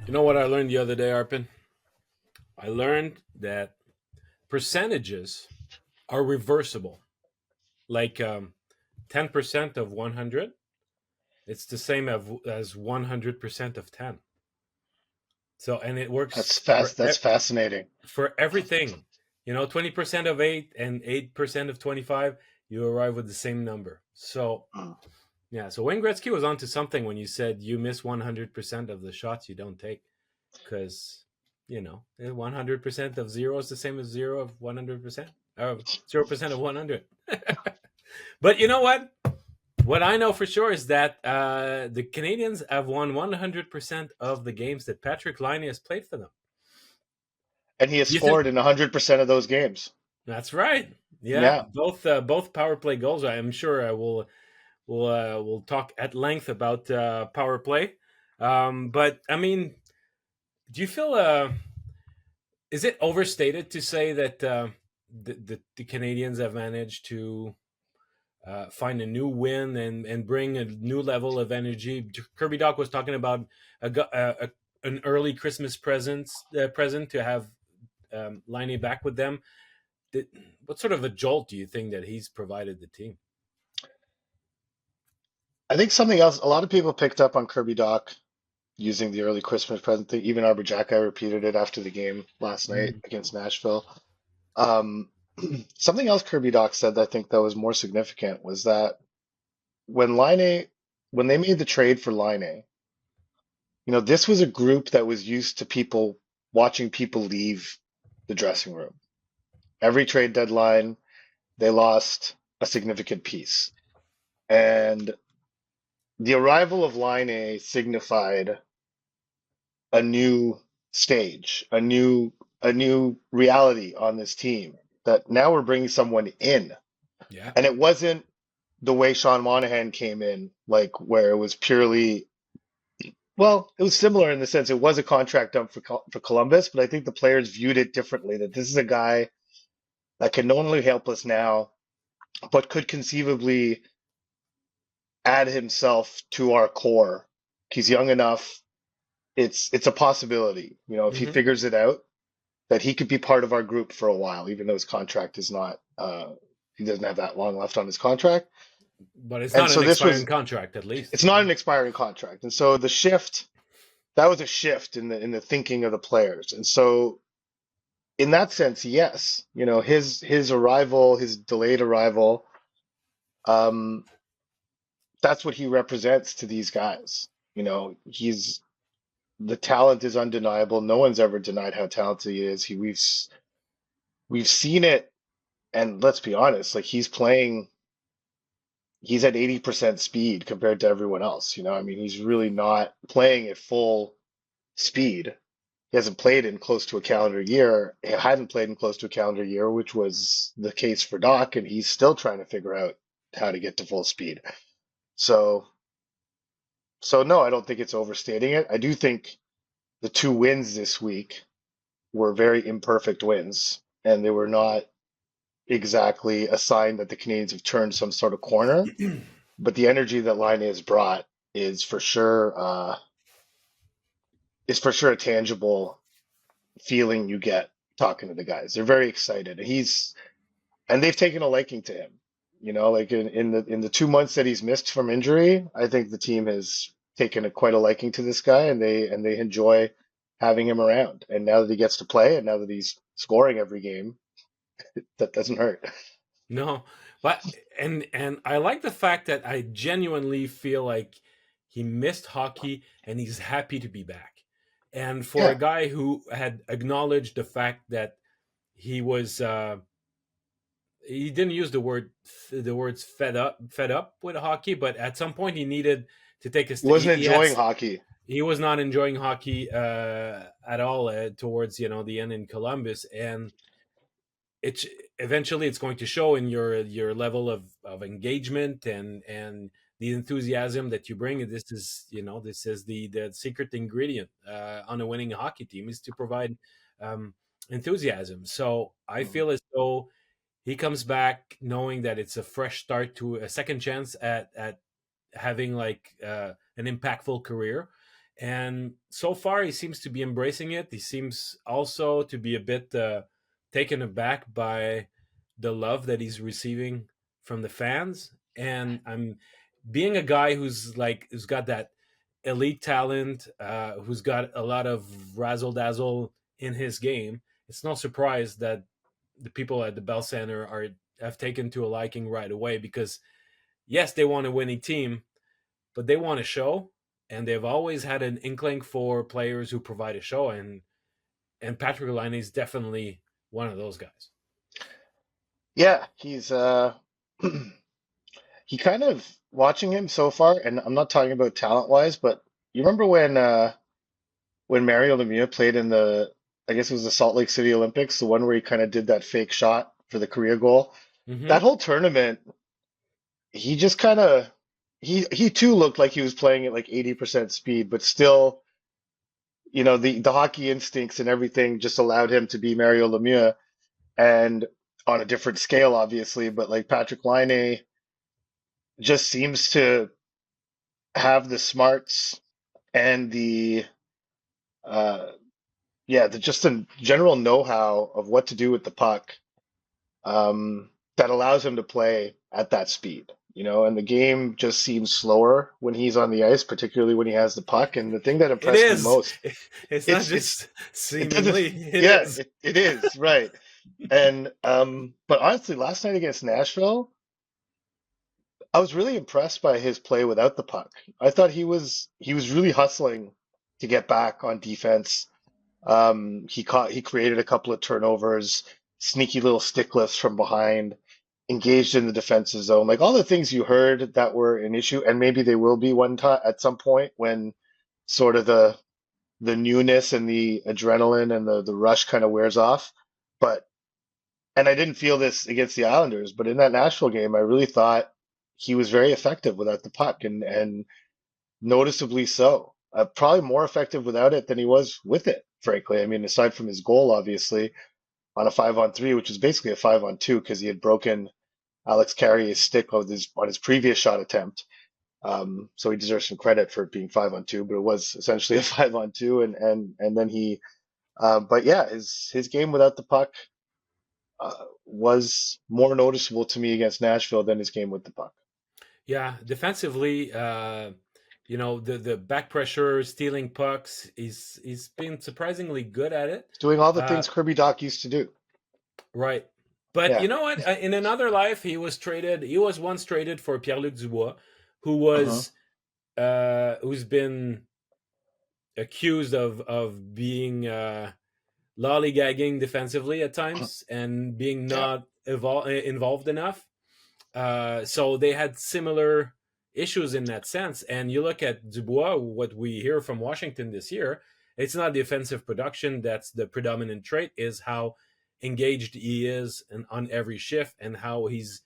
You know what I learned the other day, Arpin? I learned that percentages are reversible. Like 10% of 100, it's the same as 100% of 10. So, and it works That's fascinating. for everything. 20% of 8 and 8% of 25, you arrive with the same number. So, yeah. So Wayne Gretzky was onto something when you said you miss 100% of the shots you don't take, because 100% of 0 is the same as 0 of 100%, or 0% of 100. But you know what? What I know for sure is that the Canadiens have won 100% of the games that Patrik Laine has played for them. And he has scored in 100% of those games. That's right. Yeah. Both power play goals. I'm sure we'll talk at length about power play. But I mean, do you feel is it overstated to say that the Canadiens have managed to find a new win and bring a new level of energy? Kirby Dach was talking about an early Christmas present to have Laine back with them. What sort of a jolt do you think that he's provided the team? I think something else, a lot of people picked up on Kirby Dach using the early Christmas present thing. Even Arbor Jacki repeated it after the game last night against Nashville. Something else Kirby Dach said that I think that was more significant was that when they made the trade for Laine, this was a group that was used to watching people leave the dressing room. Every trade deadline, they lost a significant piece. And the arrival of Laine signified a new stage, a new reality on this team, that now we're bringing someone in. Yeah. And it wasn't the way Sean Monahan came in, like where it was purely, well, it was similar in the sense it was a contract dump for Columbus, but I think the players viewed it differently, that this is a guy that can not only help us now, but could conceivably add himself to our core. He's young enough. It's a possibility, if he figures it out, that he could be part of our group for a while, even though his contract is not, he doesn't have that long left on his contract. But it's not an expiring contract, at least. It's not an expiring contract. And so that was a shift in the thinking of the players. And so in that sense, yes, his arrival, his delayed arrival, that's what he represents to these guys. The talent is undeniable. No one's ever denied how talented he is. We've seen it, and let's be honest, like he's at 80% speed compared to everyone else. He's really not playing at full speed. He hasn't played in close to a calendar year. He hadn't played in close to a calendar year, which was the case for Dach, and he's still trying to figure out how to get to full speed. So no, I don't think it's overstating it. I do think the 2 wins this week were very imperfect wins, and they were not exactly a sign that the Canadiens have turned some sort of corner. But the energy that Laine has brought is for sure a tangible feeling you get talking to the guys. They're very excited. And they've taken a liking to him. Like in the 2 months that he's missed from injury, I think the team has taken quite a liking to this guy, and they enjoy having him around. And now that he gets to play, and now that he's scoring every game, that doesn't hurt. No, but and I like the fact that I genuinely feel like he missed hockey and he's happy to be back. And for a guy who had acknowledged the fact that he was he didn't use the words fed up with hockey, but at some point he needed to take a step. He wasn't enjoying hockey. He was not enjoying hockey at all towards the end in Columbus, and eventually it's going to show in your level of engagement and the enthusiasm that you bring. This is the secret ingredient on a winning hockey team, is to provide um, enthusiasm. So I Mhm. feel as though he comes back knowing that it's a fresh start, to a second chance at having like an impactful career. And so far, he seems to be embracing it. He seems also to be a bit taken aback by the love that he's receiving from the fans. And I'm being a guy who's got that elite talent, who's got a lot of razzle dazzle in his game. It's no surprise that the people at the Bell Center are have taken to a liking right away, because yes, they want a winning team, but they want a show, and they've always had an inkling for players who provide a show, and Patrik Laine is definitely one of those guys. Yeah, he's he kind of watching him so far, and I'm not talking about talent wise, but you remember when Mario Lemieux played in the, I guess it was the Salt Lake City Olympics, the one where he kind of did that fake shot for the career goal. That Mm-hmm. whole tournament, he just kind of he too looked like he was playing at like 80% speed, but still, the hockey instincts and everything just allowed him to be Mario Lemieux, and on a different scale, obviously, but like Patrik Laine just seems to have the smarts and the uh just a general know-how of what to do with the puck, that allows him to play at that speed, and the game just seems slower when he's on the ice, particularly when he has the puck. And the thing that It impressed me is. most, It's not it's just it doesn't, seemingly. It yeah, is. it is right. And but honestly, last night against Nashville, I was really impressed by his play without the puck. I thought he was really hustling to get back on defense. He created a couple of turnovers, sneaky little stick lifts from behind, engaged in the defensive zone, like all the things you heard that were an issue, and maybe they will be one time at some point when sort of the newness and the adrenaline and the rush kind of wears off. But and I didn't feel this against the Islanders, but in that Nashville game, I really thought he was very effective without the puck, and noticeably so. Probably more effective without it than he was with it, frankly. I mean, aside from his goal, obviously, on a 5-on-3, which was basically a 5-on-2 because he had broken Alex Carrier's stick on his previous shot attempt. So he deserves some credit for it being 5-on-2, but it was essentially a 5-on-2, and then but yeah, his game without the puck was more noticeable to me against Nashville than his game with the puck. Yeah, defensively, the back pressure, stealing pucks, he's been surprisingly good at it. Doing all the Uh, things Kirby Doc used to do. right. But Yeah. you know what? In another life, he was traded. He was once traded for Pierre-Luc Dubois, who Uh-huh. was who's been accused of being lollygagging defensively at times and being Yeah. not involved enough. So they had similar issues in that sense. And you look at Dubois, what we hear from Washington this year, it's not the offensive production that's the predominant trait, is how engaged he is on every shift, and how he's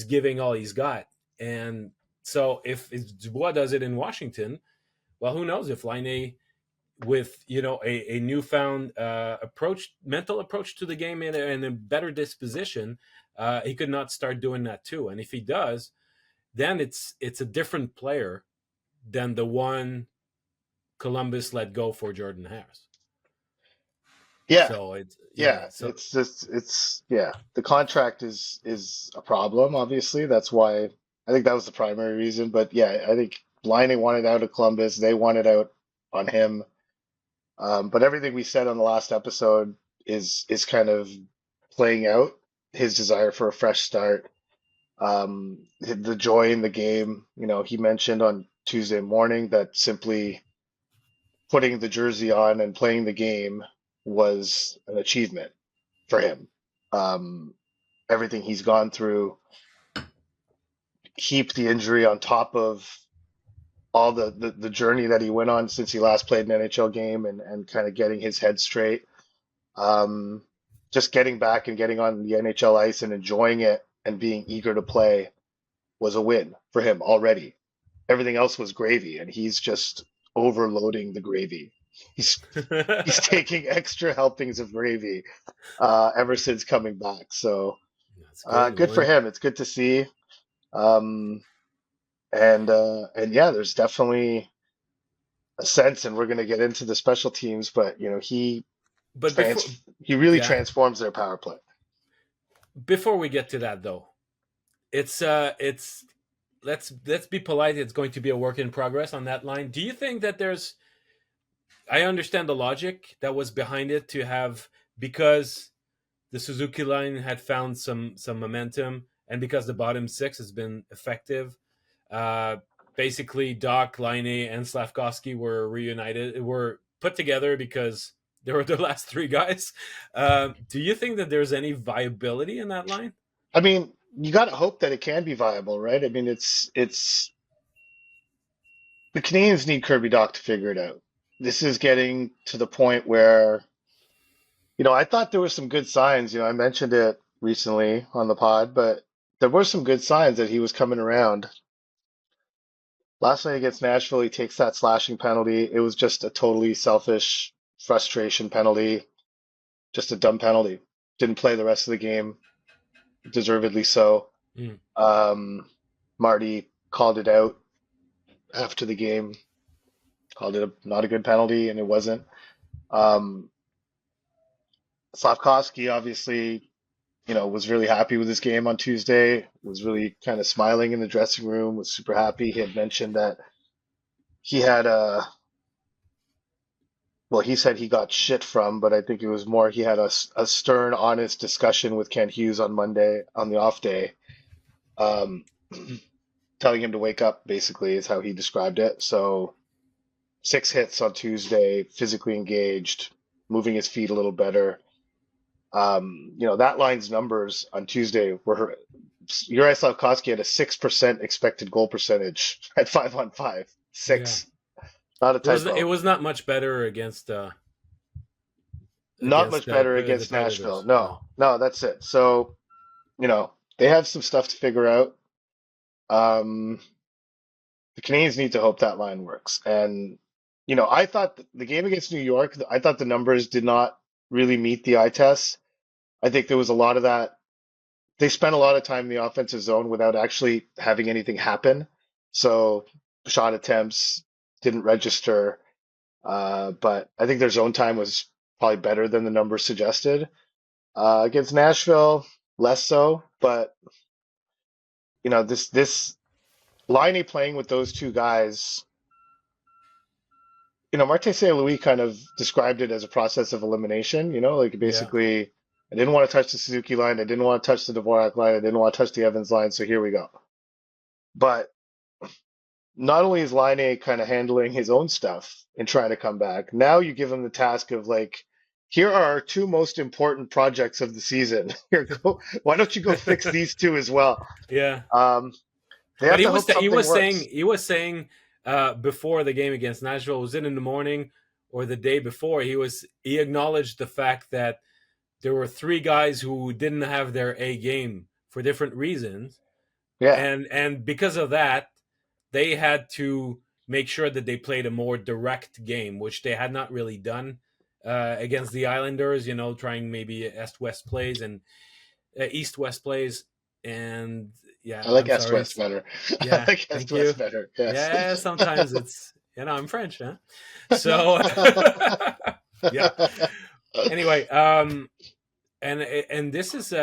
giving all he's got. And so if Dubois does it in Washington, well, who knows if Laine, with a newfound mental approach to the game, and a better disposition, he could not start doing that too. And if he does, then it's a different player than the one Columbus let go for Jordan Harris. Yeah. So it's Yeah. so It's just yeah. The contract is a problem, obviously. That's why I think that was the primary reason. But yeah, I think Laine wanted out of Columbus. They wanted out on him. But everything we said on the last episode is kind of playing out. His desire for a fresh start, the joy in the game. He mentioned on Tuesday morning that simply putting the jersey on and playing the game was an achievement for him. Um, Everything he's gone through, heap the injury on top of all the journey that he went on since he last played an NHL game, and kind of getting his head straight. Um, just getting back and getting on the NHL ice and enjoying it and being eager to play was a win for him already. everything else was gravy, and he's just overloading the gravy. He's he's taking extra helpings of gravy ever since coming back. So That's good, good for Owen. him. It's good to see. Um, and yeah, there's definitely a sense, and we're going to get into the special teams, but But before, he really yeah, transforms their power play. before we get to that though, it's let's be polite. It's going to be a work in progress on that line. Do you think that there's? I understand the logic that was behind it to have because the Suzuki line had found some momentum, and because the bottom six has been effective. Uh, Basically, Doc, Laine, and Slafkovsky were reunited, were put together because they were the last three guys. Do you think that there's any viability in that line? I mean, you got to hope that it can be viable, right? I mean, it's the Canadians need Kirby Doc to figure it out. This is getting to the point where, I thought there were some good signs. I mentioned it recently on the pod, but there were some good signs that he was coming around. Last night against Nashville, he takes that slashing penalty. It was just a totally selfish frustration penalty, just a dumb penalty. Didn't play the rest of the game, deservedly so. Mm. Marty called it out after the game, called it not a good penalty, and it wasn't. Um, Slavkovsky obviously, was really happy with his game on Tuesday, was really kind of smiling in the dressing room, was super happy. He had mentioned that he had he said he got shit from, but I think it was more he had a stern, honest discussion with Ken Hughes on Monday on the off day, um, telling him to wake up, basically, is how he described it. So 6 hits on Tuesday, physically engaged, moving his feet a little better. That line's numbers on Tuesday were Uri Slavkovsky had a 6% expected goal percentage at 5-on-5. Yeah, Six, not a it typo. was not much better Not much better the against Nashville. Predators. No. No, that's it. So, they have some stuff to figure out. Um, the Canadians need to hope that line works. And, I thought the game against New York, I thought the numbers did not really meet the eye test. I think there was a lot of that. They spent a lot of time in the offensive zone without actually having anything happen. So shot attempts didn't register. But I think their zone time was probably better than the numbers suggested. Against Nashville, less so. But this Laine playing with those two guys, Martin St. Louis kind of described it as a process of elimination. Like Yeah. basically, I didn't want to touch the Suzuki line, I didn't want to touch the Dvorak line, I didn't want to touch the Evans line, so here we go. But not only is Laine kind of handling his own stuff and trying to come back, now you give him the task of like, here are our two most important projects of the season. Here, go. Why don't you go fix these two as well? Yeah. Um, they But have to hope something works. he was saying before the game against Nashville, was it in the morning or the day before? He acknowledged the fact that there were three guys who didn't have their A game for different reasons, Yeah, and because of that, they had to make sure that they played a more direct game, which they had not really done against the Islanders. Trying maybe East-West plays and East-West plays, and I yeah, like I'm Est sorry, West it's better. I yeah, like Est thank you. West better. Yes. Yeah, sometimes it's I'm French, huh? So yeah. Anyway, and this is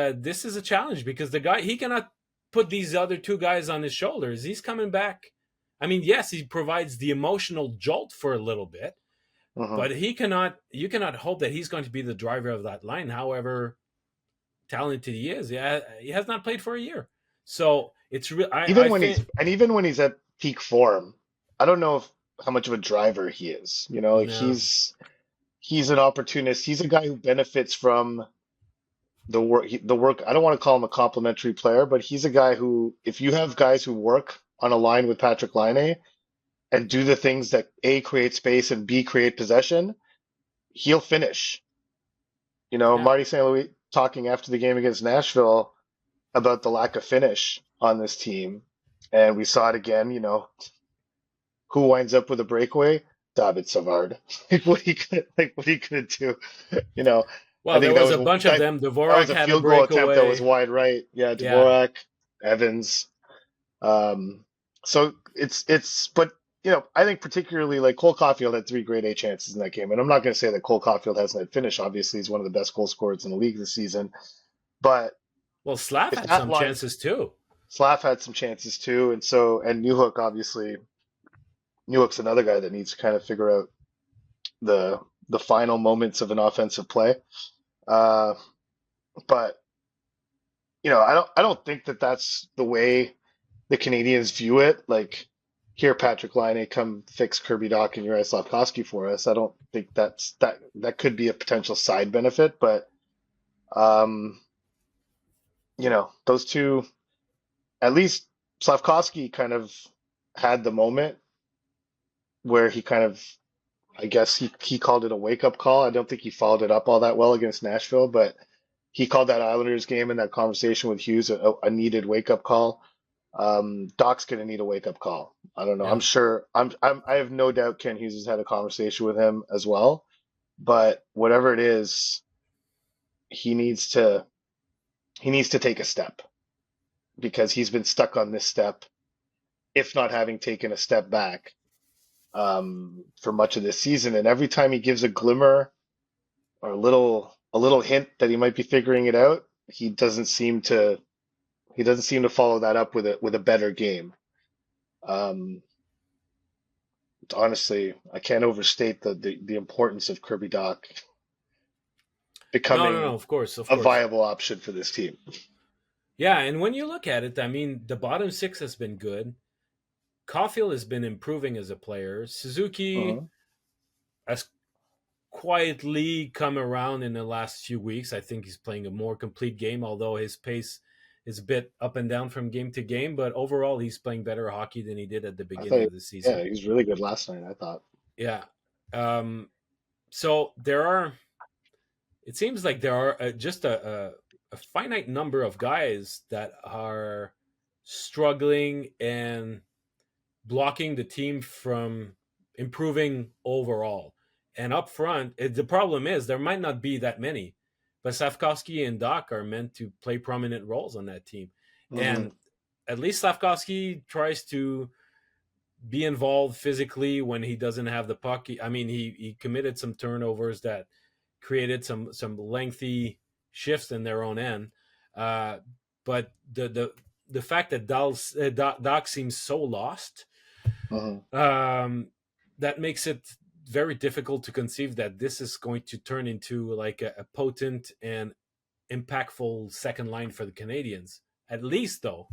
a challenge because the guy he cannot put these other two guys on his shoulders. He's coming back. I mean, yes, he provides the emotional jolt for a little bit, Mhm. but he cannot. You cannot hope that he's going to be the driver of that line. However talented he is, yeah, he has not played for a year, so it's real. I think Even when he's at peak form, I don't know how much of a driver he is. Like no, he's an opportunist. He's a guy who benefits from the work. The work. I don't want to call him a complimentary player, but he's a guy who, if you have guys who work on a line with Patrik Laine and do the things that A, create space, and B, create possession, he'll finish. yeah, Marty St. Louis talking after the game against Nashville about the lack of finish on this team. And we saw it again, who winds up with a breakaway? David Savard. What he gonna do? You know, I Well, there think was a bunch of that them. that was Dvorak a had a field goal attempt that was breakaway. wide right. Yeah, Yeah. Dvorak, Evans. Um, so but I think particularly like Cole Caulfield had three grade A chances in that game, and I'm not going to say that Cole Caulfield hasn't had finish. Obviously, he's one of the best goal scorers in the league this season. But Well, Slav if had that some line, chances too. Slav had some chances too, and Newhook obviously, Newhook's another guy that needs to kind of figure out the the final moments of an offensive play. Uh, but I don't think that that's the way the Canadians view it. Like, here, Patrik Laine, come fix Kirby Dach and Uri Slafkovsky for us. I don't think that could be a potential side benefit, but um, those two, at least Slafkovsky kind of had the moment where he kind of, I guess he called it a wake up call. I don't think he followed it up all that well against Nashville, but he called that Islanders game and that conversation with Hughes a needed wake up call. Doc's gonna need a wake up call. I don't know. I'm Yeah. sure. I have no doubt Ken Hughes has had a conversation with him as well. But whatever it is, he needs to he needs to take a step because he's been stuck on this step, if not having taken a step back for much of this season. And every time he gives a glimmer or a little hint that he might be figuring it out, he doesn't seem to follow that up with a better game. Um, Honestly, I can't overstate the importance of Kirby Dach No, no, no. becoming Of course, of a course. viable option for this team. Yeah, and when you look at it, I mean, the bottom six has been good. Caulfield has been improving as a player. Suzuki Mhm. has quietly come around in the last few weeks. I think he's playing a more complete game, although his pace is a bit up and down from game to game. But overall, he's playing better hockey than he did at the I beginning thought, of the season. yeah, he was really good last night, I thought. Yeah. Um, so there are, it seems like there are just a finite number of guys that are struggling and blocking the team from improving overall. And up front, the problem is there might not be that many, but Slafkovsky and Dach are meant to play prominent roles on that team. Hmm. And at least Slafkovsky tries to be involved physically when he doesn't have the puck. I mean, he committed some turnovers that created some lengthy shifts in their own end. Uh, but the fact that Dach seems so lost, Hmm. um, that makes it very difficult to conceive that this is going to turn into like a potent and impactful second line for the Canadians. At least, though,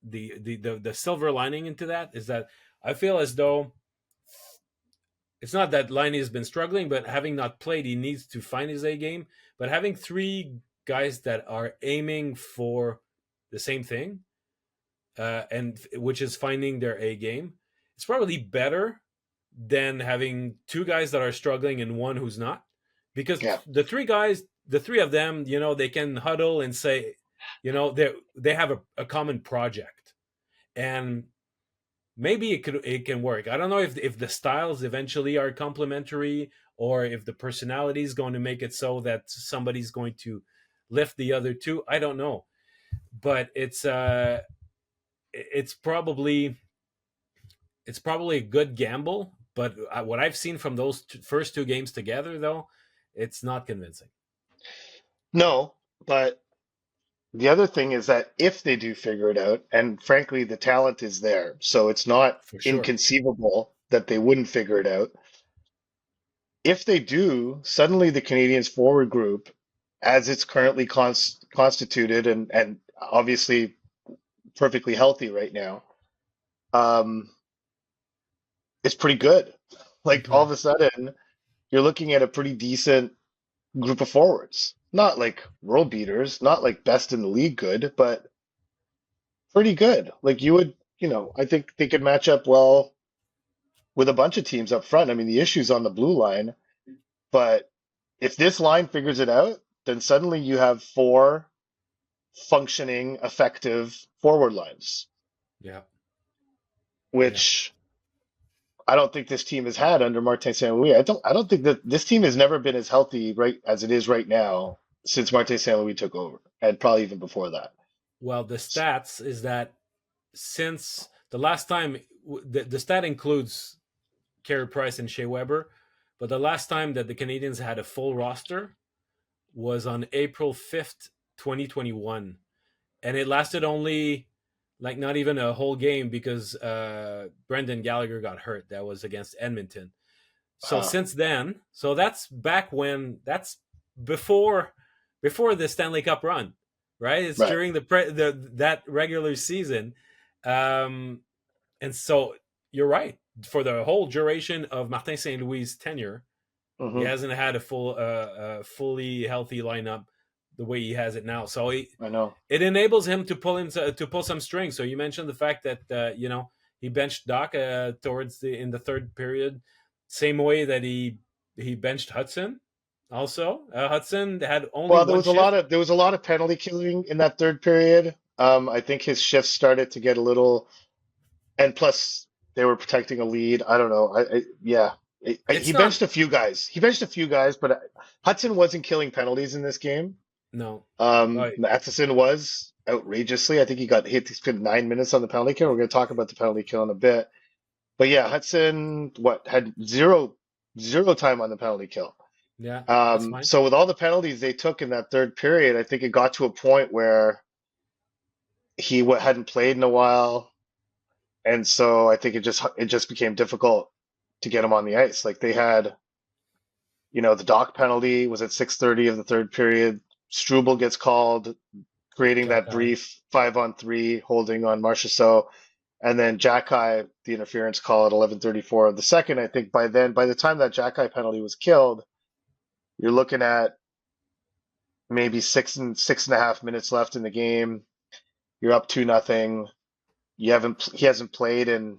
the silver lining into that is that I feel as though it's not that Laine has been struggling, but having not played, he needs to find his A game. But having three guys that are aiming for the same thing, and which is finding their A game, it's probably better than having two guys that are struggling and one who's not. Because Yeah, the three of them, they can huddle and say, they have a common project, and maybe it can work. I don't know if the styles eventually are complementary or if the personality is going to make it so that somebody's going to lift the other two. I don't know, but it's probably it's probably a good gamble. But what I've seen from those first two games together, though, it's not convincing no, but the other thing is that if they do figure it out, and frankly, the talent is there, so it's not for sure. inconceivable that they wouldn't figure it out. If they do, suddenly the Canadians forward group, as it's currently constituted and obviously perfectly healthy right now, um, it's pretty good. Like, all Hmm. of a sudden, you're looking at a pretty decent group of forwards. Not like world beaters, not like best in the league good, but pretty good. Like, I think they could match up well with a bunch of teams up front. I mean, the issue's on the blue line, but if this line figures it out, then suddenly you have four functioning, effective forward lines, Yeah, yeah, which, I don't think this team has had under Martin St. Louis. I don't think that this team has never been as healthy right as it is right now since Martin St. Louis took over, and probably even before that. Well, the stats is that since the last time, the stat includes Carey Price and Shea Weber, but the last time that the Canadiens had a full roster was on April 5th, 2021. And it lasted only like not even a whole game because Brendan Gallagher got hurt. That was against Edmonton. So Uh, since then, so that's back when that's before before the Stanley Cup run, right? It's right. during the that regular season, um, and so you're right. For the whole duration of Martin St. Louis' tenure, he Hmm. hasn't had a fully healthy lineup the way he has it now. So I know. it enables him to pull some strings. So you mentioned the fact that he benched Doc towards the in the third period, same way that he benched Hudson. Also, Hudson had only Well, one shift. there was a lot of penalty killing in that third period. I think his shifts started to get a little, and plus they were protecting a lead. I don't know. Yeah, he It's not benched a few guys. He benched a few guys, but Hudson wasn't killing penalties in this game. no, Matheson was outrageously. I think he got hit. He spent 9 minutes on the penalty kill. We're going to talk about the penalty kill in a bit. But yeah, Hudson what had zero time on the penalty kill. yeah, that's fine. So with all the penalties they took in that third period, I think it got to a point where hadn't played in a while, and so I think it just became difficult to get him on the ice. Like they had, the dock penalty was at 6:30 of the third period. Struble gets called, creating that Jacky. brief 5-on-3 holding on Marchessault, and then Jacky the interference call at 11:34 of the second. I think by then, by the time that Jacky penalty was killed, you're looking at maybe 6.5 minutes left in the game. You're up 2-0. He hasn't played in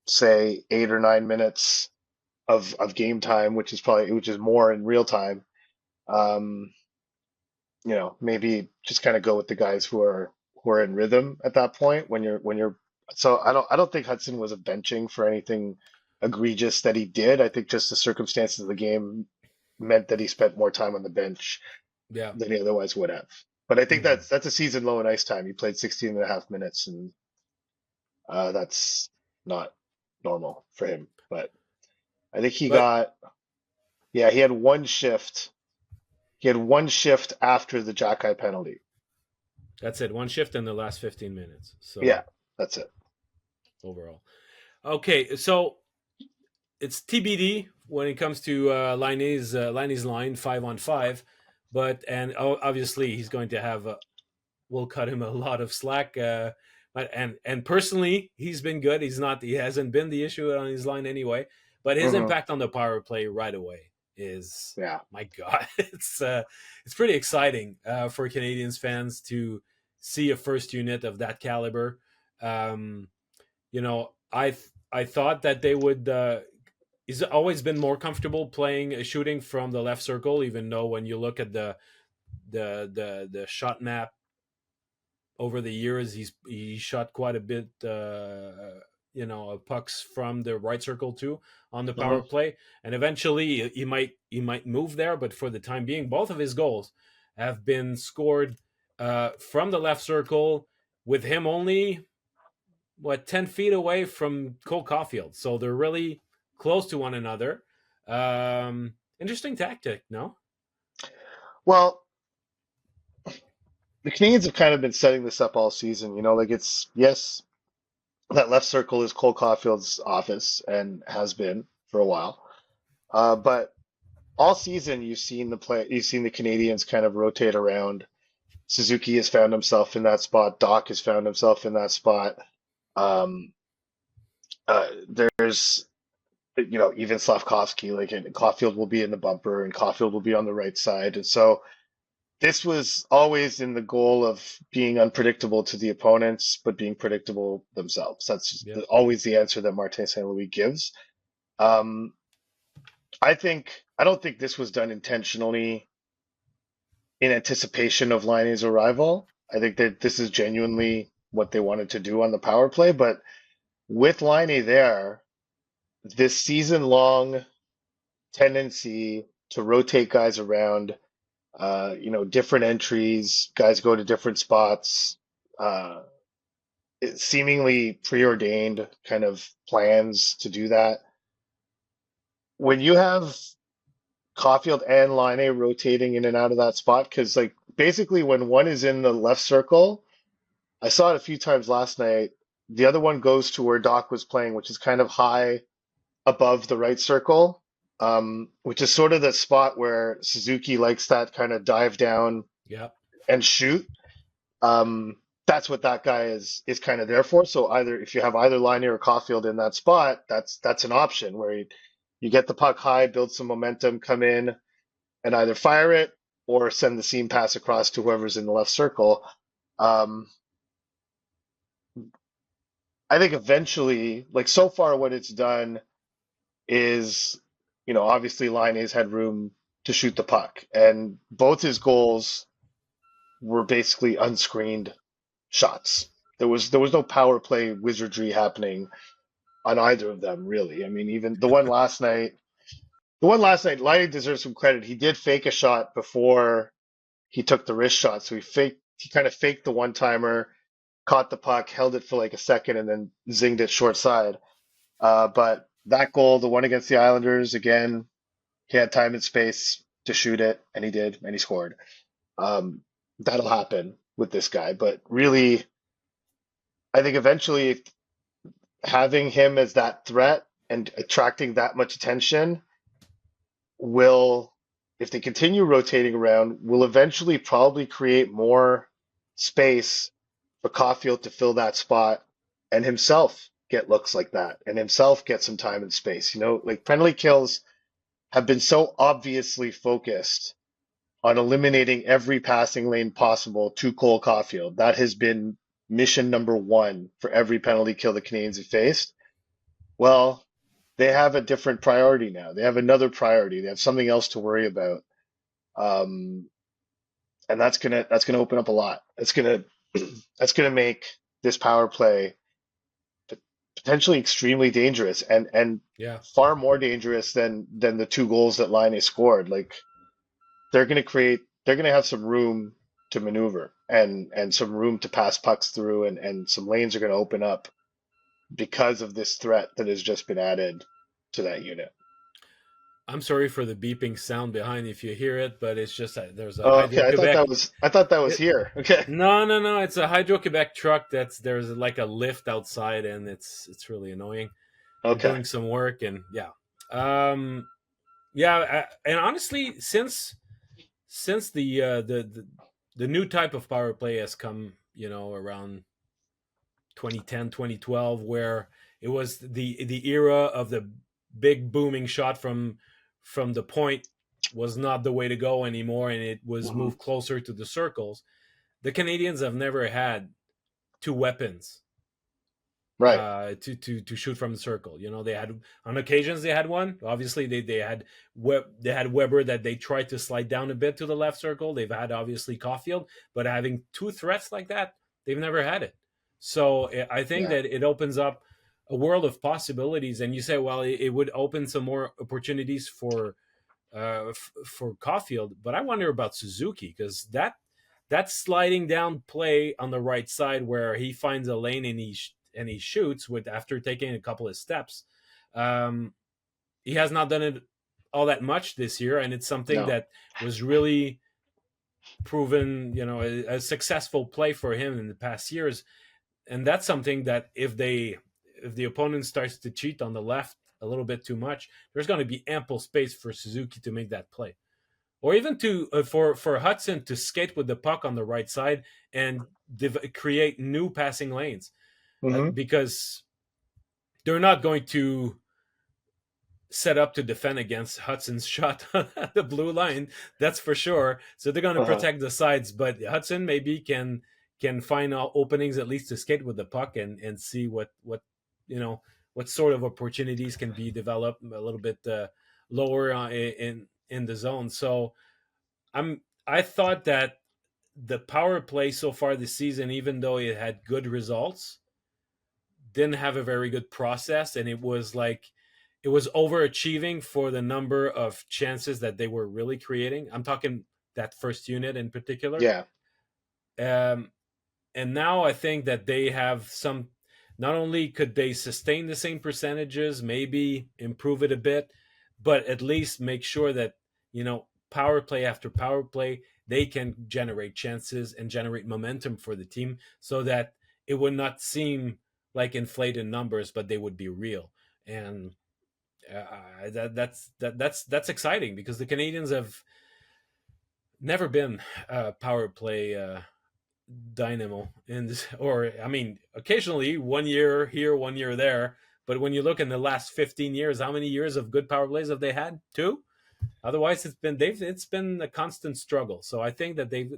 say 8 or 9 minutes of game time, which is more in real time. Um, maybe just kind of go with the guys who are in rhythm at that point when you're so I don't think Hudson was a benching for anything egregious that he did. I think just the circumstances of the game meant that he spent more time on the bench Yeah. than he otherwise would have. But I think Mhm. that's a season low in ice time. He played 16 and a half minutes, and that's not normal for him. But I think But yeah, he had one shift. He had one shift after the Jacky penalty. that's it. One shift in the last 15 minutes. Yeah, So that's it. overall, okay. So it's TBD when it comes to Laine's line 5-on-5, but and obviously he's going to have we'll cut him a lot of slack. But and personally, he's been good. He hasn't been the issue on his line anyway. But his Hmm. impact on the power play right away is Yeah. my god. It's pretty exciting for Canadians fans to see a first unit of that caliber. Um, I thought that they would. He's always been more comfortable playing shooting from the left circle, even though when you look at the shot map over the years, he shot quite a bit. Pucks from the right circle too on the power Hmm. play, and eventually he might move there. But for the time being, both of his goals have been scored from the left circle, with him only 10 feet away from Cole Caulfield. So they're really close to one another. Interesting tactic, no? Well, the Canadians have kind of been setting this up all season. Like it's yes, that left circle is Cole Caulfield's office and has been for a while. But all season you've seen the Canadians kind of rotate around. Suzuki has found himself in that spot. Doc has found himself in that spot. Um, there's even Slafkovsky, like and Caulfield will be in the bumper and Caulfield will be on the right side. And so this was always in the goal of being unpredictable to the opponents, but being predictable themselves. That's Yep. always the answer that Martin St. Louis gives. Um, I don't think this was done intentionally in anticipation of Laine's arrival. I think that this is genuinely what they wanted to do on the power play, but with Laine there, this season long tendency to rotate guys around, different entries, guys go to different spots, uh, seemingly preordained kind of plans to do that. When you have Caulfield and Laine rotating in and out of that spot, because like basically when one is in the left circle, I saw it a few times last night. The other one goes to where Doc was playing, which is kind of high above the right circle, which is sort of the spot where Suzuki likes that kind of dive down Yeah. and shoot. That's what that guy is kind of there for. So either if you have either Laine or Caulfield in that spot, that's an option where you get the puck high, build some momentum, come in and either fire it or send the seam pass across to whoever's in the left circle. Um, I think eventually, like so far, what it's done is, obviously Laine's had room to shoot the puck, and both his goals were basically unscreened shots. There was no power play wizardry happening on either of them, really. I mean, even the one last night, Laine deserves some credit. He did fake a shot before he took the wrist shot, so he kind of faked the one timer, caught the puck, held it for like a second, and then zinged it short side. But that goal, the one against the Islanders, again, he had time and space to shoot it, and he did, and he scored. Um, that'll happen with this guy, but really, I think eventually having him as that threat and attracting that much attention will, if they continue rotating around, will eventually probably create more space for Caulfield to fill that spot and himself get looks like that and himself get some time and space. Like penalty kills have been so obviously focused on eliminating every passing lane possible to Cole Caulfield. That has been mission number one for every penalty kill the Canadiens have faced. Well, they have a different priority now. They have another priority. They have something else to worry about. Um, and that's gonna open up a lot. That's gonna make this power play potentially extremely dangerous and Yeah. far more dangerous than the two goals that Laine scored. Like they're gonna have some room to maneuver and some room to pass pucks through and some lanes are gonna open up because of this threat that has just been added to that unit. I'm sorry for the beeping sound behind if you hear it, but it's just that there's a Oh, Hydro okay. I thought Quebec. that was I thought that was It, here. Okay. no, no, no. It's a Hydro Quebec truck. There's like a lift outside, and it's really annoying. They're Okay. doing some work, and yeah, um, yeah. And honestly, since the new type of power play has come, around 2010, 2012, where it was the era of the big booming shot from the point was not the way to go anymore, and it was Hmm. moved closer to the circles. The Canadiens have never had two weapons Right. to shoot from the circle. They had on occasions they had one. Obviously, they had Weber that they tried to slide down a bit to the left circle. They've had obviously Caulfield, but having two threats like that, they've never had it. So I think Yeah. that it opens up a world of possibilities. And you say, well, it would open some more opportunities for Caulfield, but I wonder about Suzuki because that sliding down play on the right side where he finds a lane and he shoots with after taking a couple of steps. Um, he has not done it all that much this year, and it's something No. that was really proven, a successful play for him in the past years. And that's something that if the opponent starts to cheat on the left a little bit too much, there's going to be ample space for Suzuki to make that play or even to for Hudson to skate with the puck on the right side and create new passing lanes Hmm. because they're not going to set up to defend against Hudson's shot at the blue line. That's for sure. So they're going to Uh-huh. protect the sides, but Hudson maybe can find openings at least to skate with the puck and see you know what sort of opportunities can be developed a little bit lower in the zone. So I thought that the power play so far this season, even though it had good results, didn't have a very good process, and it was like it was overachieving for the number of chances that they were really creating. I'm talking that first unit in particular. Yeah. Um, and now I think that they have some. Not only could they sustain the same percentages, maybe improve it a bit, but at least make sure that power play after power play they can generate chances and generate momentum for the team, so that it would not seem like inflated numbers, but they would be real. And that's exciting because the Canadiens have never been power play dynamo, and or I mean, occasionally 1 year here, 1 year there. But when you look in the last 15 years, how many years of good power plays have they had? Two. Otherwise, it's been a constant struggle. So I think that they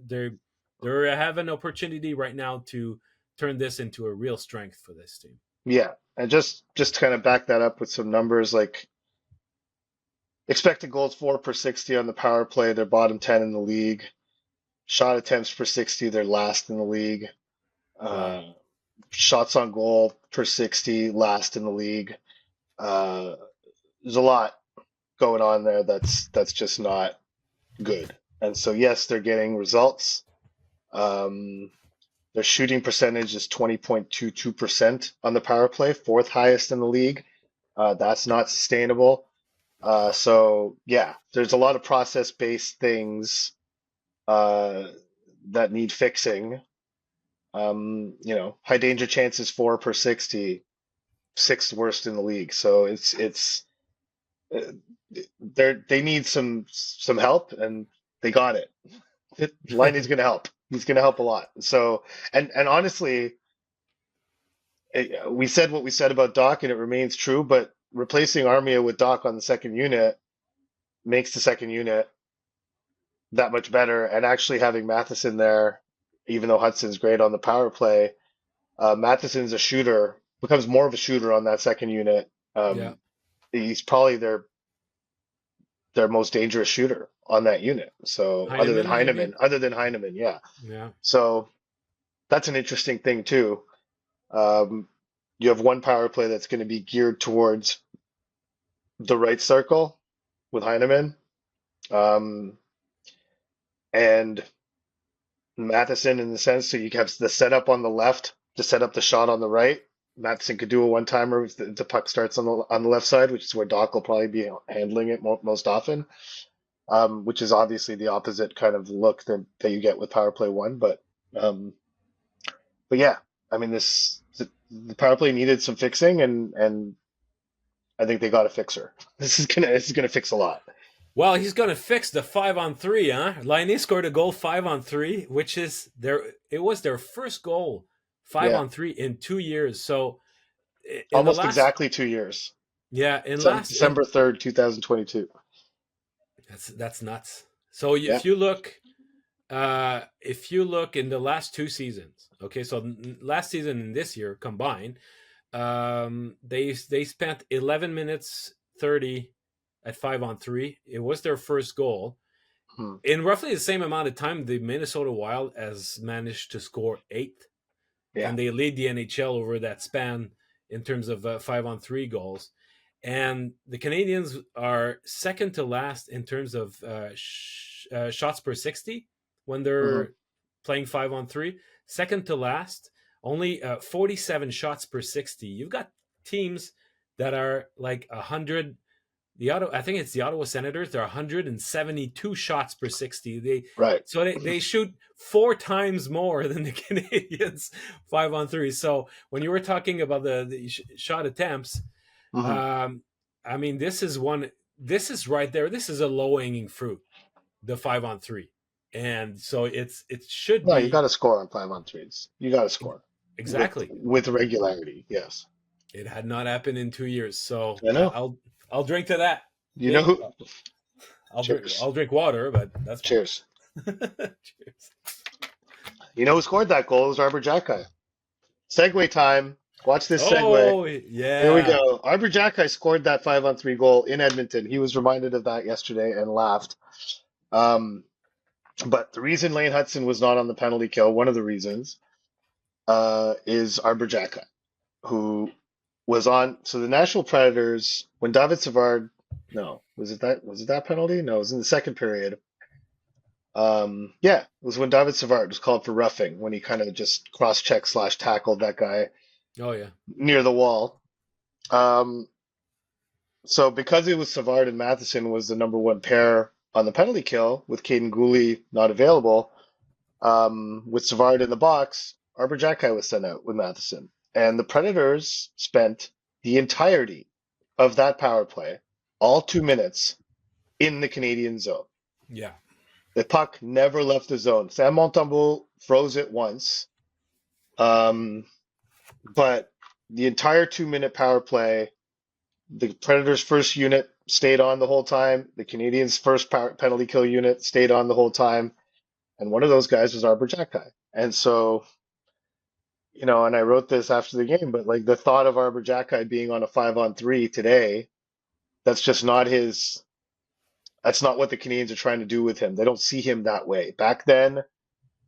have an opportunity right now to turn this into a real strength for this team. Yeah. And just to kind of back that up with some numbers, like expected goals for per 60 on the power play, they're bottom 10 in the league. Shot attempts per 60, they're last in the league. Wow. Uh, Shots on goal per 60, last in the league. Uh, there's a lot going on there that's just not good. And so yes, they're getting results. Um, their shooting percentage is 20.22% on the power play, fourth highest in the league. That's not sustainable. So yeah, there's a lot of process-based things uh, that need fixing. High danger chances for per 60, sixth worst in the league. So it's uh, they need some help, and they got it. Laine's going to help. He's going to help a lot. So and honestly, we said what we said about Doc, and it remains true. But replacing Armia with Doc on the second unit makes the second unit that much better. And actually having Matheson there, even though Hudson's great on the power play, Matheson's a shooter, becomes more of a shooter on that second unit. Yeah. He's probably their most dangerous shooter on that unit. So Heineman, you mean? Other than Heineman, yeah. Yeah. So that's an interesting thing too. Um, you have one power play that's going to be geared towards the right circle with Heineman, um, and Matheson in the sense, so you have the setup on the left to set up the shot on the right. Matheson could do a one-timer if the puck starts on the left side, which is where Doc will probably be handling it most often, which is obviously the opposite kind of look that you get with Power Play 1. Um, but yeah, I mean, the Power Play needed some fixing, and I think they got a fixer. This is gonna fix a lot. Well, he's going to fix the 5-on-3, huh? Laine scored a goal 5-on-3, which is it was their first goal 5 Yeah, on 3 in 2 years. So in the almost last exactly 2 years. yeah, in last in December 3rd, 2022. that's nuts. So Yeah. if you look in the last two seasons, okay, so last season and this year combined, they spent 11 minutes 30 at 5-on-3. It was their first goal. Hmm. In roughly the same amount of time, the Minnesota Wild has managed to score 8, Yeah. and they lead the NHL over that span in terms of 5-on-3 goals. And the Canadiens are second to last in terms of shots per 60 when Hmm. they're playing 5-on-3. Second to last, only 47 shots per 60. You've got teams that are like 100. I think it's the Ottawa Senators. They're 172 shots per 60. Right. They shoot 4 times more than the Canadiens 5-on-3. So when you were talking about the shot attempts, Hmm. I mean, this is one. This is right there. This is a low hanging fruit, the 5-on-3, and so it should No, you got be to score on 5-on-3s. You got to score exactly. with regularity. Yes. It had not happened in 2 years, so I know. I'll drink to that. You know Okay, who? I'll Cheers. drink water, but that's fine. Cheers. Cheers. You know who scored that goal? It was Arbor Jacki. Segue time. Watch this segue. Oh Here we yeah, go. Arbor Jacki scored that 5-on-3 goal in Edmonton. He was reminded of that yesterday and laughed. Um, but the reason Lane Hudson was not on the penalty kill, one of the reasons, is Arbor Jacki, who was on. So the Nashville Predators, when David Savard, no, was it that penalty? No, it was in the second period. Yeah, it was when David Savard was called for roughing when he kind of just cross-check slash tackled that guy Oh yeah. near the wall. Um, so because it was Savard and Matheson was the number one pair on the penalty kill with Caden Gooley not available, with Savard in the box, Arbor Jacki was sent out with Matheson. And the Predators spent the entirety of that power play, all 2 minutes, in the Canadian zone. Yeah. The puck never left the zone. Sam Montembeault froze it once, um, but the entire 2 minute power play, the Predators' first unit stayed on the whole time. The Canadiens' first penalty kill unit stayed on the whole time. And one of those guys was Arbor Jacki. And so, and I wrote this after the game, but like the thought of Arbor Jacki being on a 5-on-3 today, that's just not his. That's not what the Canadiens are trying to do with him. They don't see him that way. Back then,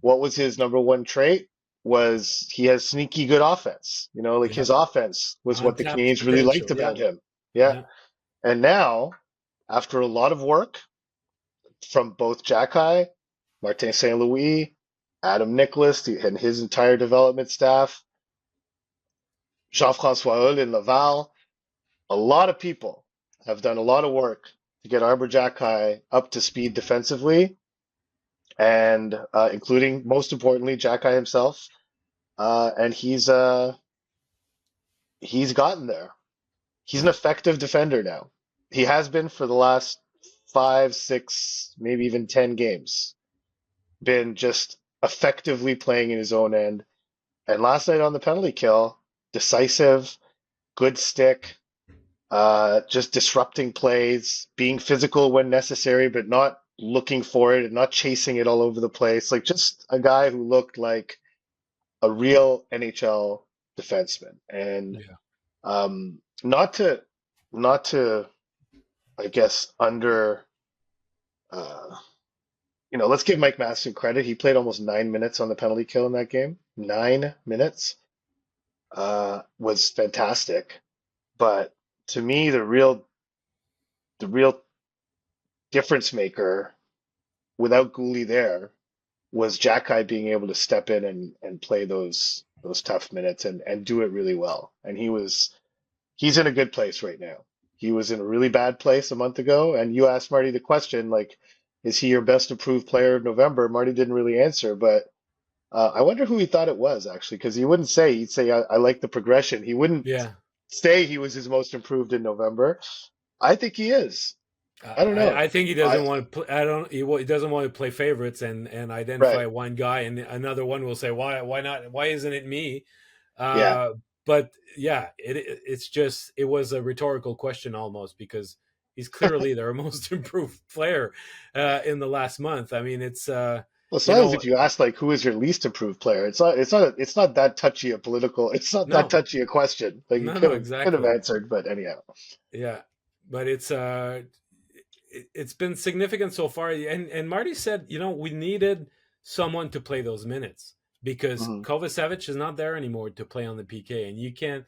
what was his number one trait? Was he has sneaky good offense. Like Yeah. his offense was what the Untapped Canadiens really liked potential. Yeah. about him. Yeah. Yeah. And now, after a lot of work from both Jacki, Martin St. Louis, Adam Nicholas, and his entire development staff, Jean-François Hull in Laval, a lot of people have done a lot of work to get Arbor Jacki up to speed defensively, and including, most importantly, Jacki himself. And he's gotten there. He's an Yeah. effective defender now. He has been for the last 5, 6, maybe even 10 games. Been just effectively playing in his own end. And last night on the penalty kill, decisive, good stick, just disrupting plays, being physical when necessary, but not looking for it and not chasing it all over the place. Like just a guy who looked like a real NHL defenseman. And Yeah. not to, I guess, uh, let's give Mike Matheson credit. He played almost 9 minutes on the penalty kill in that game. 9 minutes, was fantastic. But to me, the real difference maker without Gooley there was Jacki being able to step in and play those tough minutes and do it really well. And he's in a good place right now. He was in a really bad place a month ago, and you asked Marty the question, like, is he your best approved player of November? Marty didn't really answer, but I wonder who he thought it was actually, because he wouldn't say. He'd say I like the progression. He wouldn't Yeah. say he was his most improved in November. I think he is. I don't know. I think he I doesn't want to. I don't. He doesn't want to play favorites and right. identify one guy, and another one will say, "Why not? Why isn't it me?" Yeah. Uh, but yeah, it's just it was a rhetorical question almost because he's clearly their most improved player in the last month. I mean, it's Well, it's you not as know if you ask like who is your least improved player. It's not that touchy a political. It's not that no, touchy a question. Like you no, could no, have exactly. answered, but anyhow. Yeah, but it's been significant so far. And Marty said, we needed someone to play those minutes because Mhm. Kovacevic is not there anymore to play on the PK, and you can't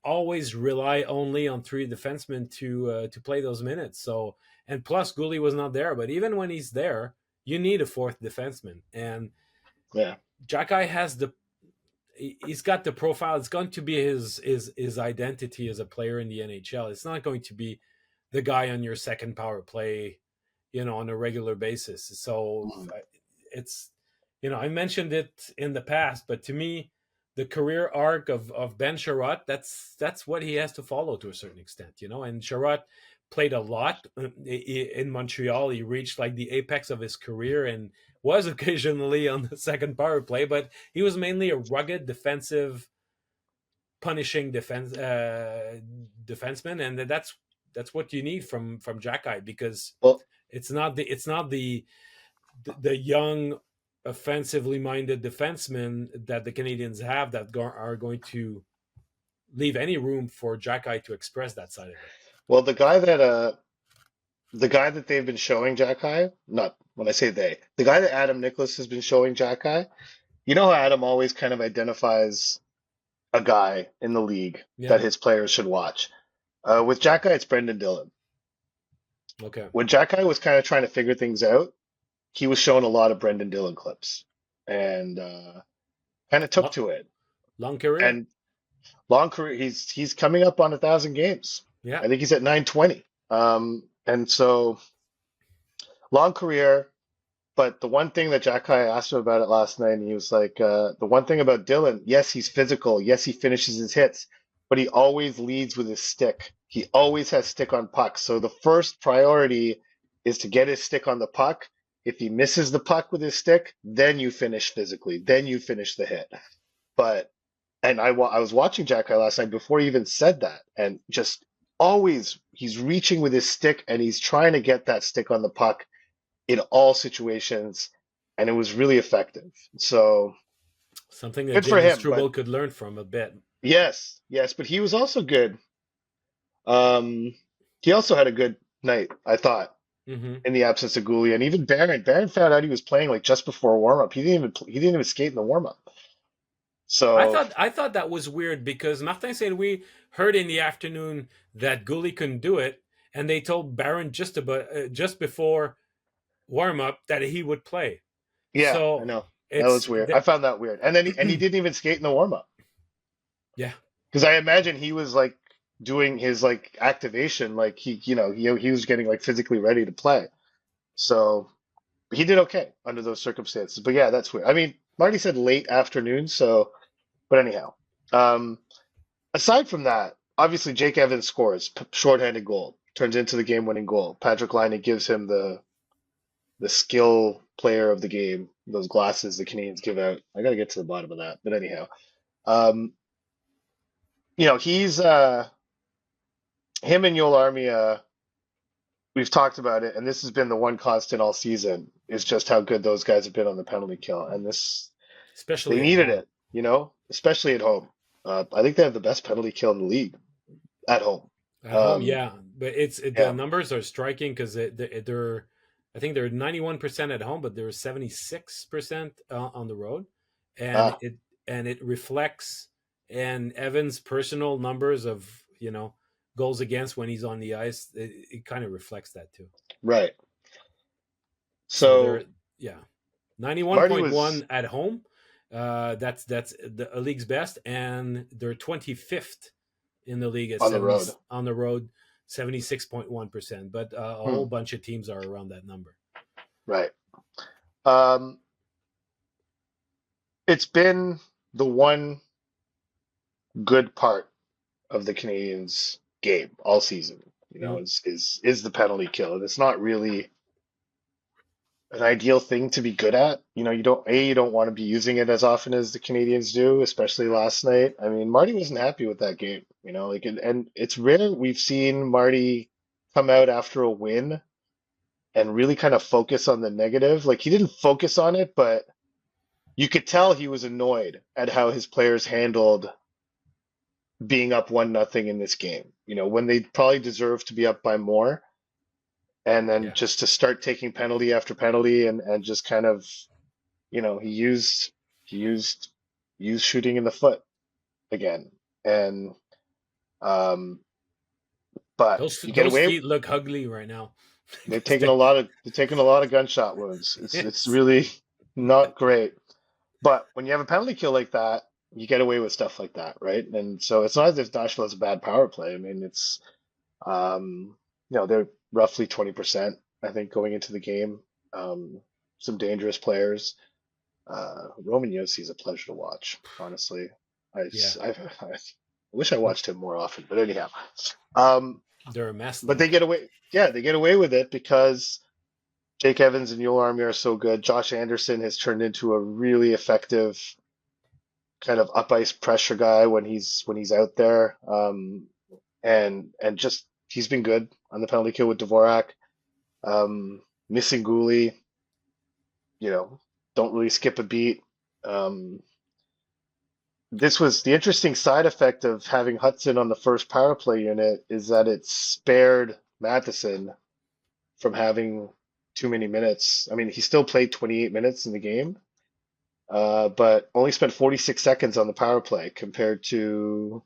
always rely only on three defensemen to play those minutes. So and plus Gooley was not there, but even when he's there, you need a fourth defenseman, and Yeah. Jacki he's got the profile. It's going to be his identity as a player in the NHL. It's not going to be the guy on your second power play, on a regular basis. So Mhm. it's, I mentioned it in the past, but to me, the career arc of Ben Sherratt, that's what he has to follow to a certain extent, And Sherratt played a lot in Montreal. He reached like the apex of his career and was occasionally on the second power play, but he was mainly a rugged defensive, punishing defenseman, and that's what you need from Jacki because Well, it's not the young offensively minded defensemen that the Canadians have that are going to leave any room for Jacki to express that side of it. well, the guy that they've been showing Jacki, not when I say they, the guy that Adam Nicholas has been showing Jacki. You know how Adam always kind of identifies a guy in the league that Yeah. his players should watch. With Jack Guy, it's Brendan Dillon. Okay. When Jack Guy was kind of trying to figure things out, he was showing a lot of Brendan Dillon clips and kind of took Long, to it. long career. And long career, he's coming up on 1,000 games. Yeah. I think he's at 920. And so long career. But the one thing that Jack High asked him about it last night, and he was like, the one thing about Dylan, yes, he's physical. Yes, he finishes his hits, but he always leads with his stick. He always has stick on puck. So the first priority is to get his stick on the puck. If he misses the puck with his stick, then you finish physically. Then you finish the hit. But, and I was watching Jack High last night before he even said that, and just always he's reaching with his stick and he's trying to get that stick on the puck in all situations, and it was really effective. So Something that good for Jalen him. But Struble could learn from a bit. yes, yes, but he was also good. Um, he also had a good night, I thought, Hmm. in the absence of Goulet, and even Barron. Barron found out he was playing like just before warm up. He didn't even skate in the warm up. So I thought that was weird because Martin said we heard in the afternoon that Gully couldn't do it, and they told Baron just before warm up that he would play. yeah, I So know that it's was weird. I found that weird. And then he didn't even skate in the warm up yeah. because I imagine he was like doing his like activation, like he was getting like physically ready to play. So he did okay under those circumstances. But yeah, that's weird. I mean, Marty said late afternoon, so but anyhow. Um, aside from that, obviously Jake Evans scores shorthanded goal, turns into the game-winning goal. Patrik Laine gives him the skill player of the game, those glasses the Canadiens give out. I got to get to the bottom of that, but anyhow, um, he's him and Yoel Armia. We've talked about it, and this has been the one constant all season is just how good those guys have been on the penalty kill. And this they Especially at needed home. it, especially at home. I think they have the best penalty kill in the league at home. At home, Um, yeah, but the yeah, numbers are striking because they're I think they're 91% at home, but they're 76% on the road, and ah, it reflects and Evans' personal numbers of goals against when he's on the ice. It kind of reflects that too. right. So So they're yeah, ninety one Marty point was one at home. That's the league's best, and they're 25th in the league at on the 70 road. on the road, 76.1%. But a Hmm, whole bunch of teams are around that number. right. Um, it's been the one good part of the Canadiens game all season. Mm. Is the penalty kill, and it's not really an ideal thing to be good at. You don't want to be using it as often as the Canadians do, especially last night. I mean, Marty wasn't happy with that game. And it's rare we've seen Marty come out after a win and really kind of focus on the negative. Like he didn't focus on it, but you could tell he was annoyed at how his players handled being up 1-0 in this game. When they probably deserved to be up by more, and then Yeah, just to start taking penalty after penalty and just kind of, he used shooting in the foot again. And um but you get those away. feet look ugly right now. They're taking a lot of gunshot wounds. It's It's- really not great. But when you have a penalty kill like that, you get away with stuff like that, right? And so it's not as if Nashville has a bad power play. I mean, it's they're roughly 20%, I think, going into the game. Some dangerous players. Roman Yossi is a pleasure to watch, honestly. I, yeah, I wish I watched him more often, but anyhow. Um, they're a mess but though. they get away, yeah, they get away with it because Jake Evans and Yoel Armia are so good. Josh Anderson has turned into a really effective kind of up ice pressure guy when he's out there. And just he's been good on the penalty kill with Dvorak. Missing Gooley, you know, don't really skip a beat. Um, this was the interesting side effect of having Hudson on the first power play unit is that it spared Matheson from having too many minutes. I mean, he still played 28 minutes in the game, but only spent 46 seconds on the power play compared to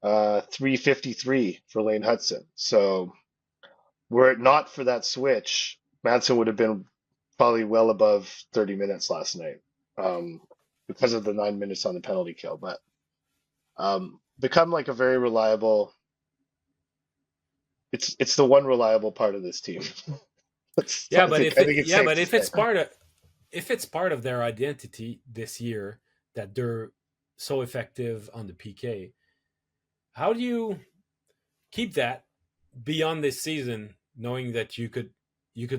3:53 for Lane Hudson. So were it not for that switch, Madsen would have been probably well above 30 minutes last night, because of the 9 minutes on the penalty kill. But become like a very reliable. It's the one reliable part of this team. Yeah, I think it's safe but to say. if it's part of their identity this year that they're so effective on the PK, how do you keep that beyond this season, knowing that you could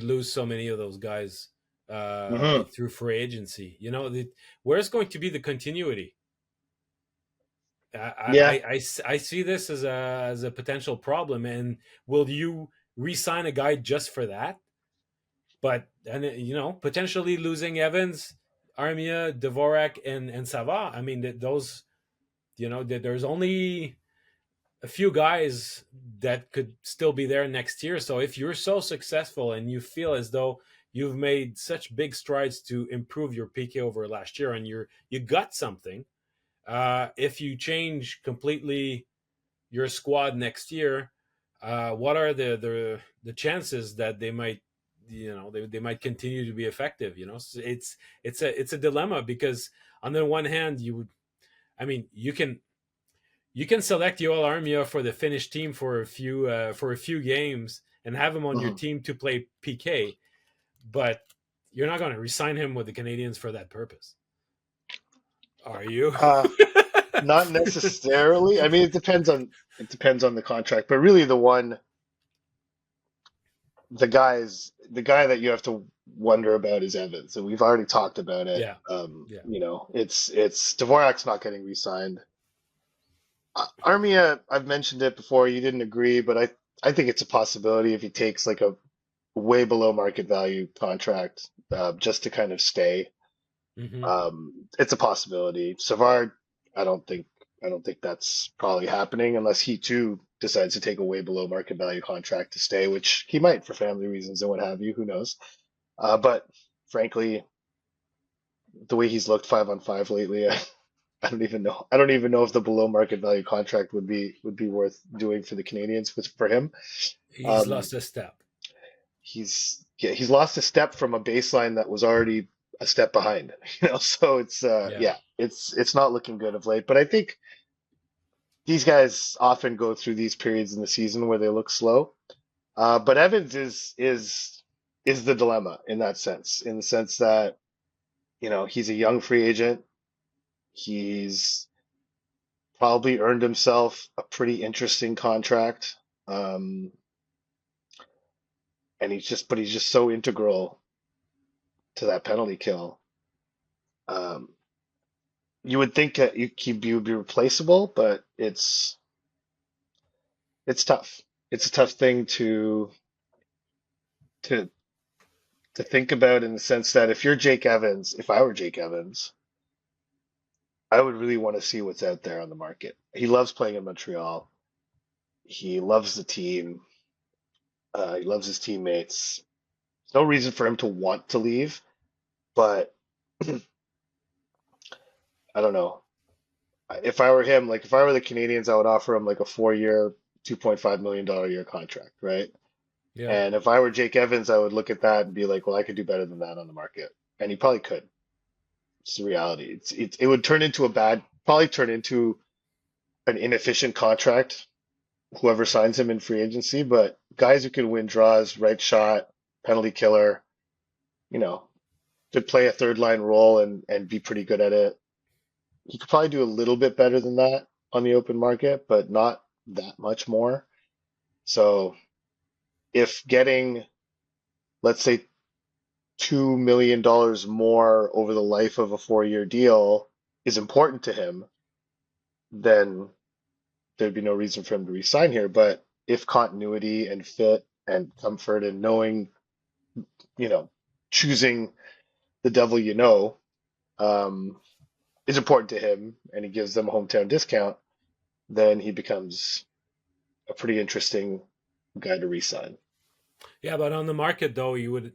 lose so many of those guys Hmm. through free agency? You know, where's going to be the continuity? Yeah. I see this as a potential problem. And will you re-sign a guy just for that? But and you know, potentially losing Evans, Armia, Dvorak, and Sava. I mean, those, you know, there's only a few guys that could still be there next year. So if you're so successful and you feel as though you've made such big strides to improve your PK over last year, and you got something, if you change completely your squad next year, what are the chances that they might, you know, they might continue to be effective? You know, so it's a dilemma, because on the one hand, you would, I mean, you can select Yoel Armia for the Finnish team for a few games and have him on your Mhm. team to play PK, but you're not going to resign him with the Canadiens for that purpose, are you? Uh, Not necessarily. I mean, it depends on the contract, but really the guy that you have to wonder about is Evans, and we've already talked about it. Yeah, yeah, It's Dvorak's not getting re-signed. Armia, I've mentioned it before. You didn't agree, but I think it's a possibility if he takes like a way below market value contract, just to kind of stay. hmm It's a possibility. Savard, I don't think I don't think that's probably happening unless he too decides to take a way below market value contract to stay, which he might for family reasons and what have you. Who knows? But frankly, the way he's looked 5-on-5 lately, I don't even know. I don't even know if the below market value contract would be worth doing for the Canadians. But for him, he's um, lost a step. he's lost a step from a baseline that was already a step behind. So it's Yeah, yeah, it's not looking good of late. But I think these guys often go through these periods in the season where they look slow. But Evans is the dilemma in that sense, in the sense that he's a young free agent. He's probably earned himself a pretty interesting contract, um, and he's just so integral to that penalty kill. Um, you would think that he would be replaceable, but it's tough. It's a tough thing to to think about in the sense that if you're Jake Evans, if I were Jake Evans, I would really want to see what's out there on the market. He loves playing in Montreal. He loves the team. He loves his teammates. There's no reason for him to want to leave, but I don't know. If I were him, like if I were the Canadians, I would offer him like a 4 year, $2.5 million a year contract, right? yeah, And if I were Jake Evans, I would look at that and be like, well, I could do better than that on the market. And he probably could. It's the reality. It would turn into probably turn into an inefficient contract, whoever signs him in free agency. But guys who can win draws, right shot, penalty killer, you know, could play a third line role and be pretty good at it. He could probably do a little bit better than that on the open market, but not that much more. So if getting, let's say, $2 million more over the life of a 4 year deal is important to him, then there'd be no reason for him to resign here. But if continuity and fit and comfort and knowing, you know, choosing the devil um, is important to him and he gives them a hometown discount, then he becomes a pretty interesting guy to resign. yeah. But on the market, though, you would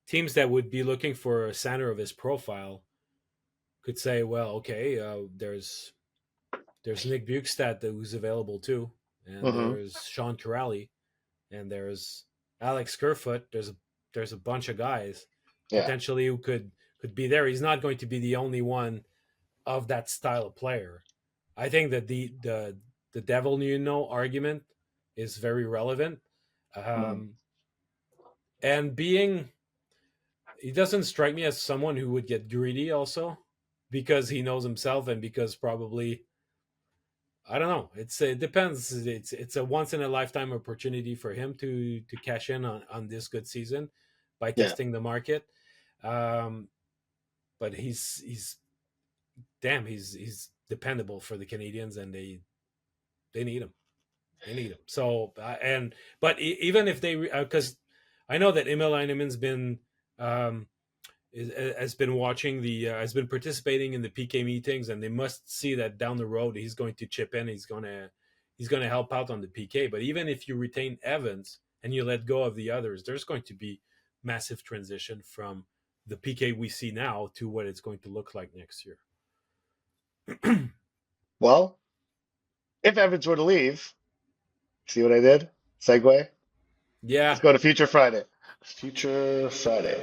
teams that would be looking for a center of his profile. could say, well, okay, there's Nick Bukestad who's available too, and Hmm. there's Sean Corrali, and there's Alex Kerfoot. There's a bunch of guys Yeah. potentially who could be there. He's not going to be the only one of that style of player. I think that the devil you know argument is very relevant. Hmm. Um, and being he doesn't strike me as someone who would get greedy also because he knows himself and because probably I don't know. It depends. It's a once in a lifetime opportunity for him to cash in on this good season by Yeah. testing the market. Um, but he's damn he's dependable for the Canadians and they need him. They need him. So and but even if they because I know that Emil Heinemann's been um, has been watching has been participating in the PK meetings, and they must see that down the road he's going to chip in. He's gonna help out on the PK. But even if you retain Evans and you let go of the others, there's going to be massive transition from the PK we see now to what it's going to look like next year. Well, if Evans were to leave, see what I did? Segue. Let's Yeah, go to Future Friday. Future Friday.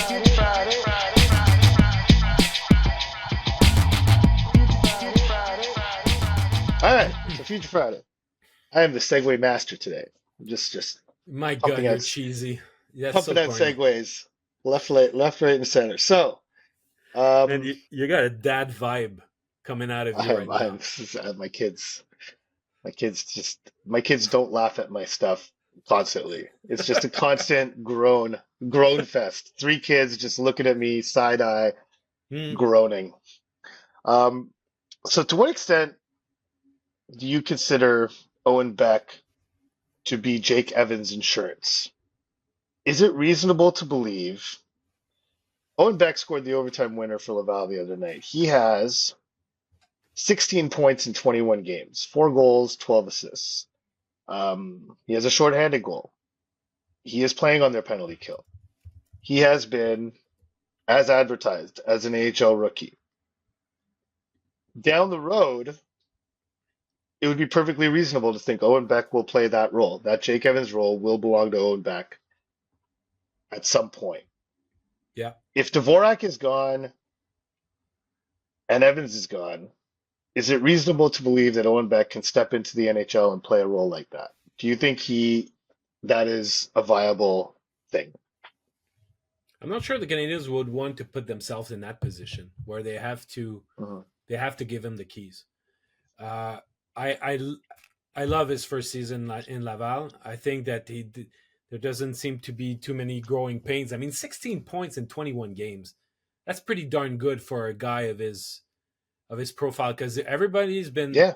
Future Friday. All right, so Future Friday. I am the Segway master today. I'm just my God, pumping you're out cheesy. That's pumping so out corny. segues left, right, and center. So, Man, um, you got a dad vibe coming out of you right I'm now. my kids. My kids don't laugh at my stuff constantly. It's just a constant groan fest. Three kids just looking at me side eye, Hmm. groaning. Um, so to what extent do you consider Owen Beck to be Jake Evans' insurance? Is it reasonable to believe Owen Beck scored the overtime winner for Laval the other night? He has 16 points in 21 games, 4 goals, 12 assists. He has a shorthanded goal. He is playing on their penalty kill. He has been, as advertised, as an AHL rookie. Down the road, it would be perfectly reasonable to think Owen Beck will play that role. That Jake Evans role will belong to Owen Beck at some point. Yeah. If Dvorak is gone and Evans is gone, is it reasonable to believe that Owen Beck can step into the NHL and play a role like that? Do you think that is a viable thing? I'm not sure the Canadians would want to put themselves in that position where Mhm. they have to give him the keys. Uh, I love his first season in Laval. I think that there doesn't seem to be too many growing pains. I mean, 16 points in 21 games. That's pretty darn good for a guy of his profile because everybody's been Yeah,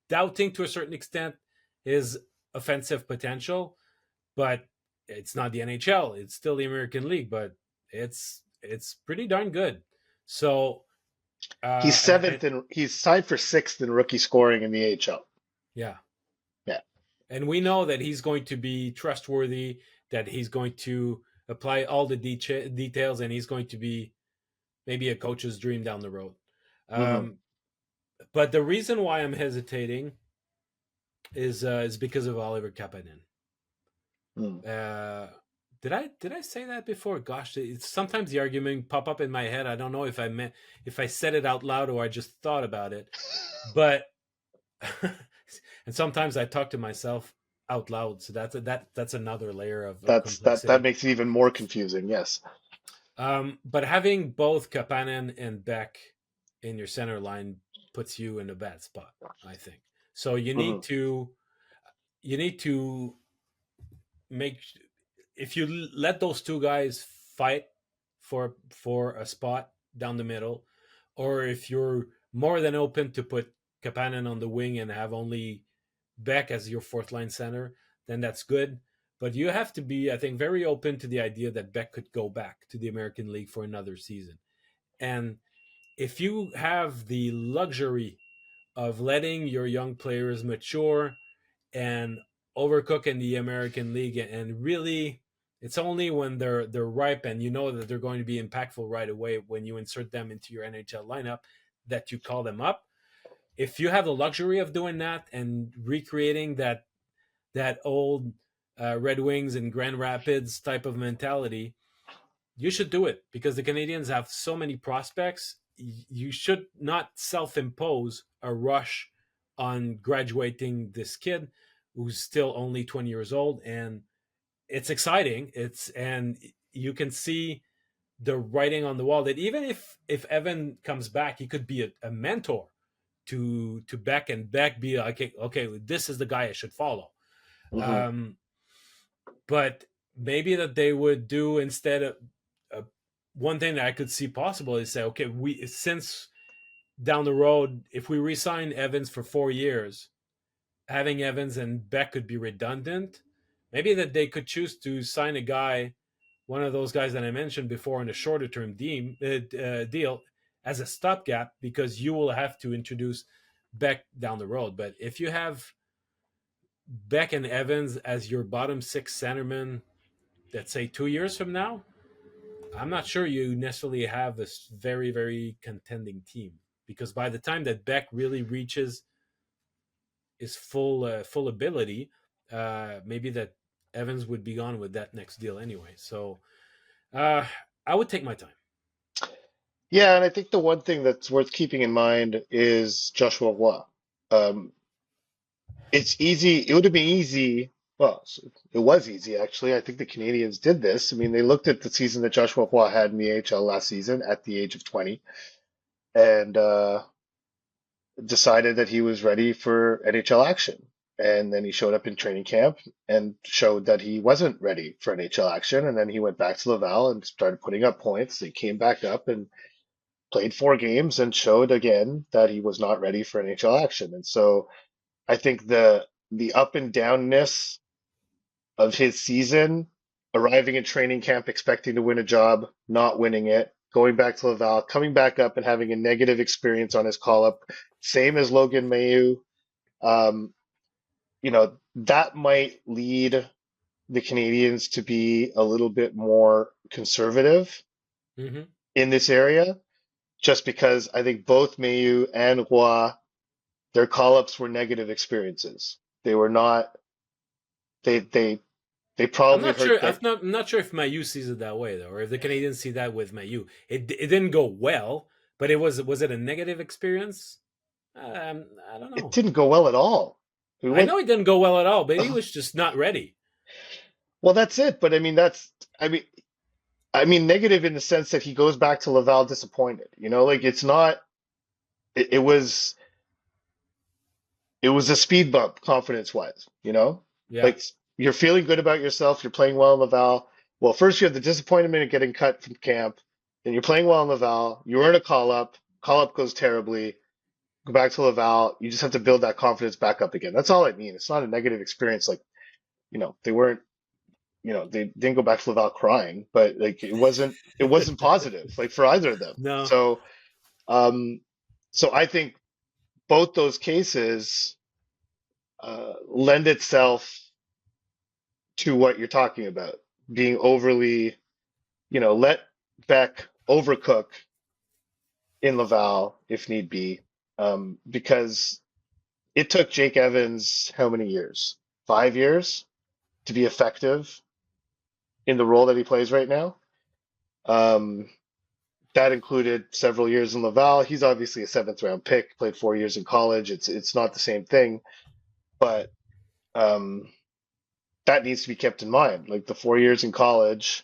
doubting to a certain extent his offensive potential, but it's not the NHL. It's still the American League, but it's pretty darn good. So he's and seventh and he's tied for sixth in rookie scoring in the AHL. yeah, Yeah. and we know that he's going to be trustworthy, that he's going to apply all the details, and he's going to be maybe a coach's dream down the road. Hmm. Um, but the reason why I'm hesitating is because of Oliver Kapanen. Mm. Uh, did I say that before? Gosh, sometimes the argument pop up in my head. I don't know if I said it out loud or I just thought about it. But and sometimes I talk to myself out loud, so that's another layer of That complexity. makes it even more confusing. Yes. But having both Kapanen and Beck in your center line puts you in a bad spot, I think. So Hmm. you need to make if you let those two guys fight for a spot down the middle, or if you're more than open to put Kapanen on the wing and have only Beck as your fourth line center, then that's good. But you have to be, I think, very open to the idea that Beck could go back to the American League for another season. And if you have the luxury of letting your young players mature and overcook in the American League and really It's only when they're ripe and you know that they're going to be impactful right away when you insert them into your NHL lineup that you call them up. If you have the luxury of doing that and recreating that old Red Wings and Grand Rapids type of mentality, you should do it because the Canadiens have so many prospects. You should not self-impose a rush on graduating this kid who's still only 20 years old, and it's exciting. It's and you can see the writing on the wall that even if Evan comes back, he could be a mentor to Beck, and Beck be like, okay, this is the guy I should follow. Hmm. Um, but maybe that they would do instead of one thing that I could see possible is say, okay, we since down the road, if we resign Evans for 4 years, having Evans and Beck could be redundant. Maybe that they could choose to sign a guy, one of those guys that I mentioned before, in a shorter term deal as a stopgap because you will have to introduce Beck down the road. But if you have Beck and Evans as your bottom six centermen, let's say 2 years from now, I'm not sure you necessarily have a very, very contending team because by the time that Beck really reaches his full ability, maybe that Evans would be gone with that next deal anyway. So uh, I would take my time. Yeah, and I think the one thing that's worth keeping in mind is Joshua Roy. Um, it's easy. It would have been easy. Well, it was easy actually. I think the Canadians did this. I mean, they looked at the season that Joshua Roy had in the AHL last season at the age of 20, and decided that he was ready for NHL action. And then he showed up in training camp and showed that he wasn't ready for NHL action. And then he went back to Laval and started putting up points. He came back up and played 4 games and showed again that he was not ready for NHL action. And so I think the up and downness of his season, arriving in training camp expecting to win a job, not winning it, going back to Laval, coming back up and having a negative experience on his call up, same as Logan Mailloux. Um, that might lead the Canadians to be a little bit more conservative Mm-hmm. in this area, just because I think both Mailloux and Roy, their call ups were negative experiences. They were not. They I'm probably not hurt sure. them. I'm not sure if Mayu sees it that way though, or if the Canadians see that with Mayu. It didn't go well, but it a negative experience? I don't It know. didn't go well at all. We I went. know it didn't go well at all, but he was just not ready. Well, that's it. But I mean, I mean, negative in the sense that he goes back to Laval disappointed. Like it's not. It was. It was a speed bump confidence wise. Yeah. Like you're feeling good about yourself. You're playing well in Laval. Well, first you have the disappointment of getting cut from camp. Then you're playing well in Laval. You earn a call up. Call up goes terribly. Go back to Laval. You just have to build that confidence back up again. That's all I mean. It's not a negative experience. Like, they weren't, they didn't go back to Laval crying, but like it wasn't positive, like for either of them. No. Um, so I think both those cases lend itself to what you're talking about, being overly, let Beck overcook in Laval if need be, because it took Jake Evans how many years? 5 years to be effective in the role that he plays right now. Um, that included several years in Laval. He's obviously a seventh round pick, played 4 years in college. It's not the same thing, but um, that needs to be kept in mind. Like the 4 years in college,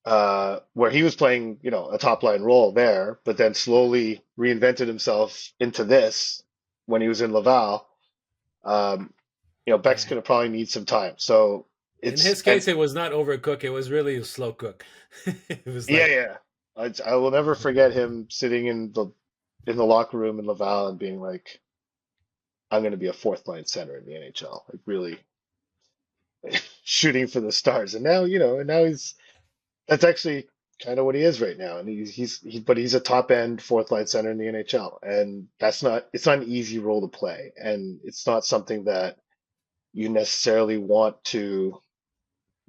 where he was playing, a top line role there, but then slowly reinvented himself into this when he was in Laval. Um, Beck's Yeah. going to probably need some time. So In it's his and case, it was not overcook. It was really a slow cook. It was yeah, like, yeah. I will never forget him sitting in the locker room in Laval and being like, "I'm going to be a fourth line center in the NHL." Like really shooting for the stars. And now he's that's actually kind of what he is right now. And but he's a top end fourth line center in the NHL, and it's not an easy role to play, and it's not something that you necessarily want to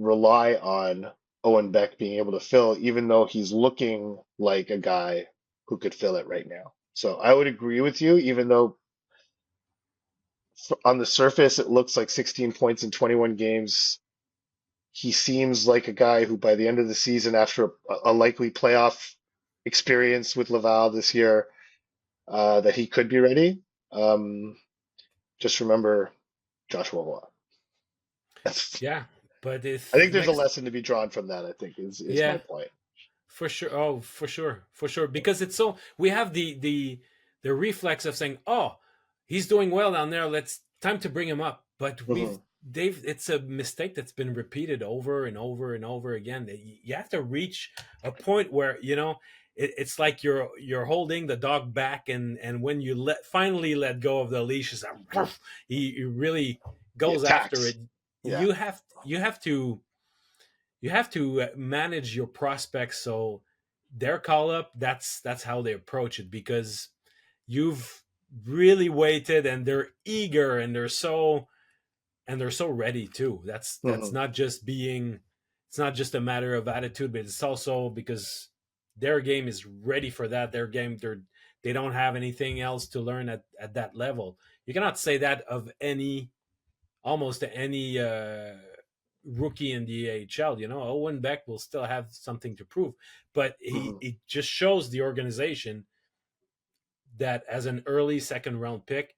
rely on Owen Beck being able to fill, even though he's looking like a guy who could fill it right now. So I would agree with you, even though on the surface it looks like 16 points in 21 games. He seems like a guy who, by the end of the season, after a likely playoff experience with Laval this year, that he could be ready. Um, just remember Joshua Waugh. That's, Yeah, but I if think there's a next, lesson to be drawn from that, I think is my yeah, point. for sure. Oh, for sure. Because it's so we have the reflex of saying, "Oh, he's doing well down there. Let's time to bring him up." But Hmm. they've it's a mistake that's been repeated over and over and over again. You have to reach a point where it's like you're holding the dog back, and when you finally let go of the leash, it's like, he really He goes after attacks. it. Yeah. You have to manage your prospects so their call up, that's how they approach it, because you've really waited and they're eager and they're so ready too. That's Hmm. not just being it's not just a matter of attitude, but it's also because their game is ready for that. Their game, they don't have anything else to learn at that level. You cannot say that of almost any rookie in the AHL. Owen Beck will still have something to prove, but he Hmm. it just shows the organization that as an early second round pick,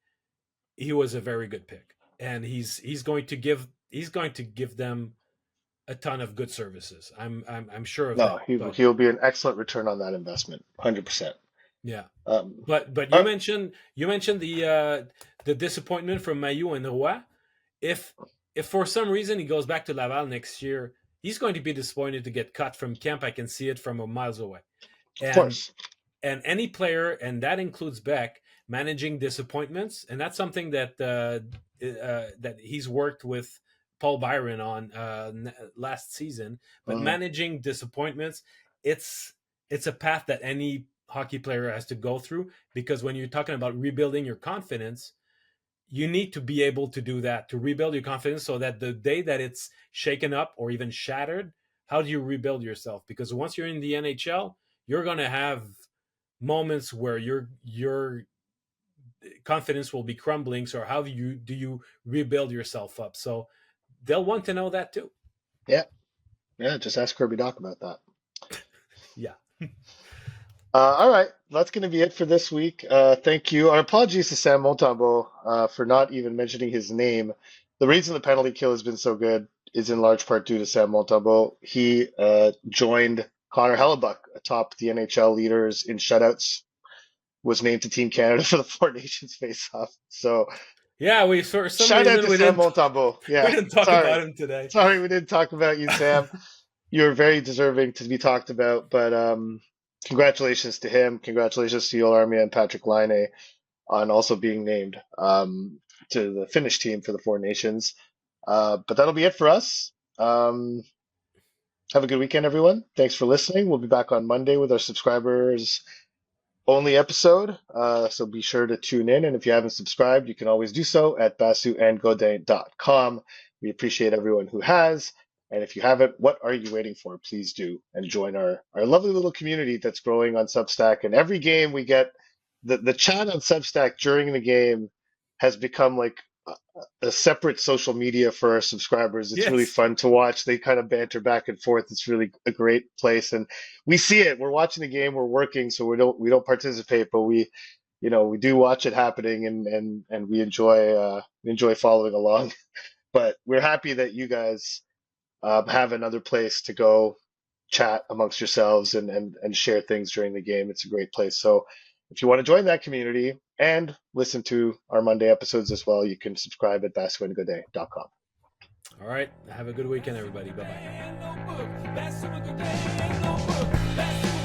he was a very good pick, and he's going to give them a ton of good services. I'm sure of No, that. he But he'll be an excellent return on that investment, 100%. yeah, Um, but you uh, mentioned the disappointment from Mayu and Roy. If for some reason he goes back to Laval next year, he's going to be disappointed to get cut from camp. I can see it from a miles away. of And course. and any player, and that includes Beck, managing disappointments, and that's something that he's worked with Paul Byron on last season. But Hmm. managing disappointments, it's it's a path that any hockey player has to go through, because when you're talking about rebuilding your confidence, you need to be able to do that, to rebuild your confidence, so that the day that it's shaken up or even shattered, how do you rebuild yourself? Because once you're in the NHL, you're going to have moments where your confidence will be crumbling. So how do you rebuild yourself up? So they'll want to know that too. Yeah, yeah. Just ask Kirby Doc about that. Yeah. All right, that's going to be it for this week. Thank you. Our apologies to Sam Montembeau for not even mentioning his name. The reason the penalty kill has been so good is in large part due to Sam Montembeau. He joined Connor Hellebuck atop the NHL leaders in shutouts, was named to Team Canada for the Four Nations face-off. So Yeah, we for some shout out reason to we Sam didn't Montembeau. we Yeah, didn't talk sorry. about him today. Sorry we didn't talk about you, Sam. You're very deserving to be talked about, but congratulations to him. Congratulations to Yoel Armia and Patrik Laine on also being named to the Finnish team for the Four Nations. But that'll be it for us. Have a good weekend, everyone. Thanks for listening. We'll be back on Monday with our subscribers only episode. So be sure to tune in. And if you haven't subscribed, you can always do so at BasuandGodin.com. We appreciate everyone who has. And if you haven't, what are you waiting for? Please do and join our lovely little community that's growing on Substack. And every game we get the chat on Substack during the game has become like a separate social media for our subscribers. It's really Yes. fun to watch. They kind of banter back and forth. It's really a great place, and we see it. We're watching the game. We're working, so we don't participate, but we do watch it happening, and we enjoy following along. But we're happy that you guys have another place to go chat amongst yourselves and share things during the game. It's a great place. So if you want to join that community and listen to our Monday episodes as well, you can subscribe at BasuandGodin.com. All right. Have a good weekend, everybody. Bye bye.